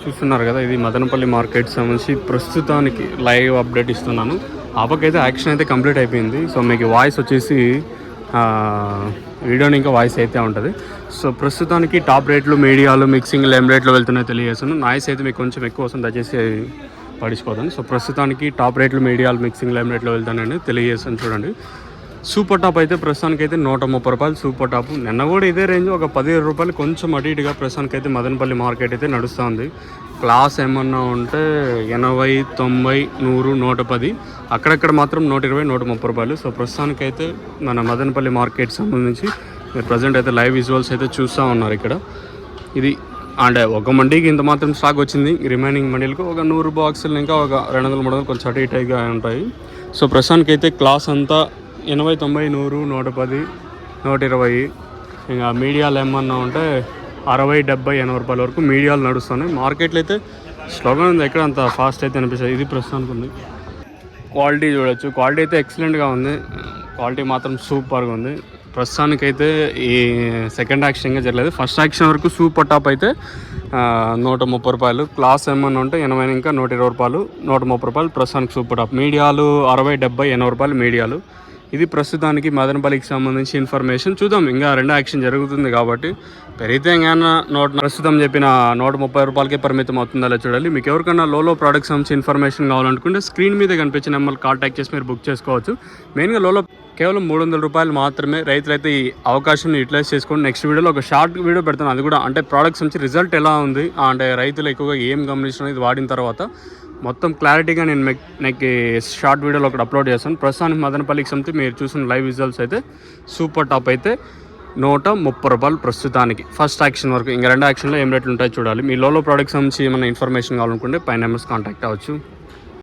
చూస్తున్నారు కదా, ఇది మదనపల్లి మార్కెట్ సంబంధించి ప్రస్తుతానికి లైవ్ అప్డేట్ ఇస్తున్నాను. ఆపకైతే యాక్షన్ అయితే కంప్లీట్ అయిపోయింది. సో మీకు వాయిస్ వచ్చేసి వీడియోని ఇంకా వాయిస్ అయితే ఉంటుంది. సో ప్రస్తుతానికి టాప్ రేట్లు, మీడియాలు, మిక్సింగ్లు ఏం రేట్లు వెళ్తున్నాయో తెలియజేస్తాను. నాయిస్ అయితే మీకు కొంచెం ఎక్కువ వస్తుంది, దయచేసి పడిచిపోతాను. సో ప్రస్తుతానికి టాప్ రేట్లు, మీడియాలు, మిక్సింగ్లు ఏం రేట్లో వెళ్తానని తెలియజేస్తాను. చూడండి, సూపర్ టాప్ అయితే ప్రస్తుతానికి అయితే 130 రూపాయలు సూపర్ టాప్. నిన్న కూడా ఇదే రేంజ్, ఒక 17 రూపాయలు కొంచెం అటు ఇటుగా ప్రస్తుతానికి అయితే మదనపల్లి మార్కెట్ అయితే నడుస్తూ ఉంది. క్లాస్ ఏమన్నా ఉంటే 80, 90, 100, 110, అక్కడక్కడ మాత్రం 120, 130 రూపాయలు. సో ప్రస్తుతానికి అయితే మన మదనపల్లి మార్కెట్ సంబంధించి మీరు ప్రజెంట్ అయితే లైవ్ విజువల్స్ అయితే చూస్తూ ఉన్నారు. ఇక్కడ ఇది అంటే ఒక మండీకి ఇంత మాత్రం స్టాక్ వచ్చింది. రిమైనింగ్ మండీలకు ఒక 100 బాక్సులు, ఇంకా ఒక 200, 300 కొంచెం అటు ఇటుగా ఉంటాయి. సో ప్రస్తుతానికి అయితే క్లాస్ అంతా 80, 90, 100, 110, 120. ఇంకా మీడియాలు ఏమన్నా ఉంటే 60, 70, 80 రూపాయల వరకు మీడియాలు నడుస్తున్నాయి. మార్కెట్లో అయితే స్లోగా ఉంది, ఎక్కడ అంత ఫాస్ట్ అయితే అనిపిస్తుంది. ఇది ప్రస్తుతానికి ఉంది. క్వాలిటీ చూడొచ్చు, క్వాలిటీ అయితే ఎక్సలెంట్గా ఉంది. క్వాలిటీ మాత్రం సూపర్గా ఉంది. ప్రస్తుతానికైతే ఈ సెకండ్ యాక్షన్ ఇంకా జరగలేదు. ఫస్ట్ యాక్షన్ వరకు సూపర్ టాప్ అయితే 130 రూపాయలు, క్లాస్ ఏమన్నా ఉంటే 80, ఇంకా 120 రూపాయలు, 130 రూపాయలు ప్రస్తుతానికి సూపర్ టాప్. మీడియాలు 60, 70, 80 రూపాయలు మీడియాలు. ఇది ప్రస్తుతానికి మదనపల్లికి సంబంధించి ఇన్ఫర్మేషన్. చూద్దాం, ఇంకా రెండో యాక్షన్ జరుగుతుంది కాబట్టి పెరిగితే ఇంకా ప్రస్తుతం చెప్పిన 130 రూపాయలకే పరిమితం అవుతుందా చూడాలి. మీకు ఎవరికైనా లోలో ప్రోడక్ట్స్ సంబంధించి ఇన్ఫర్మేషన్ కావాలనుకుంటే స్క్రీన్ మీద కనిపించిన నెంబర్ కాంటాక్ట్ చేసి మీరు బుక్ చేసుకోవచ్చు. మెయిన్గా లోలో కేవలం 300 రూపాయలు మాత్రమే. రైతులైతే ఈ అవకాశాన్ని యూటిలైజ్ చేసుకోండి. నెక్స్ట్ వీడియోలో ఒక షార్ట్ వీడియో పెడతాను, అది కూడా అంటే ప్రోడక్ట్స్ నుంచి రిజల్ట్ ఎలా ఉంది, అంటే రైతులు ఎక్కువగా ఏం గమనించడం, ఇది వాడిన తర్వాత మొత్తం క్లారిటీగా నేను నాకు షార్ట్ వీడియోలో ఒకటి అప్లోడ్ చేస్తాను. ప్రస్తుతానికి మదనపల్లికి సంబంధించి మీరు చూసిన లైవ్ విజువల్స్ అయితే సూపర్ టాప్ అయితే 130 రూపాయలు ప్రస్తుతానికి ఫస్ట్ యాక్షన్ వరకు. ఇంకా రెండు యాక్షన్లో ఏం రేట్లు ఉంటాయో చూడాలి. మీ లోలో ప్రోడక్ట్స్ సంబంధించి ఏమైనా ఇన్ఫర్మేషన్ కావాలనుకుంటే పైన నెంబర్స్ కాంటాక్ట్ అవ్వచ్చు.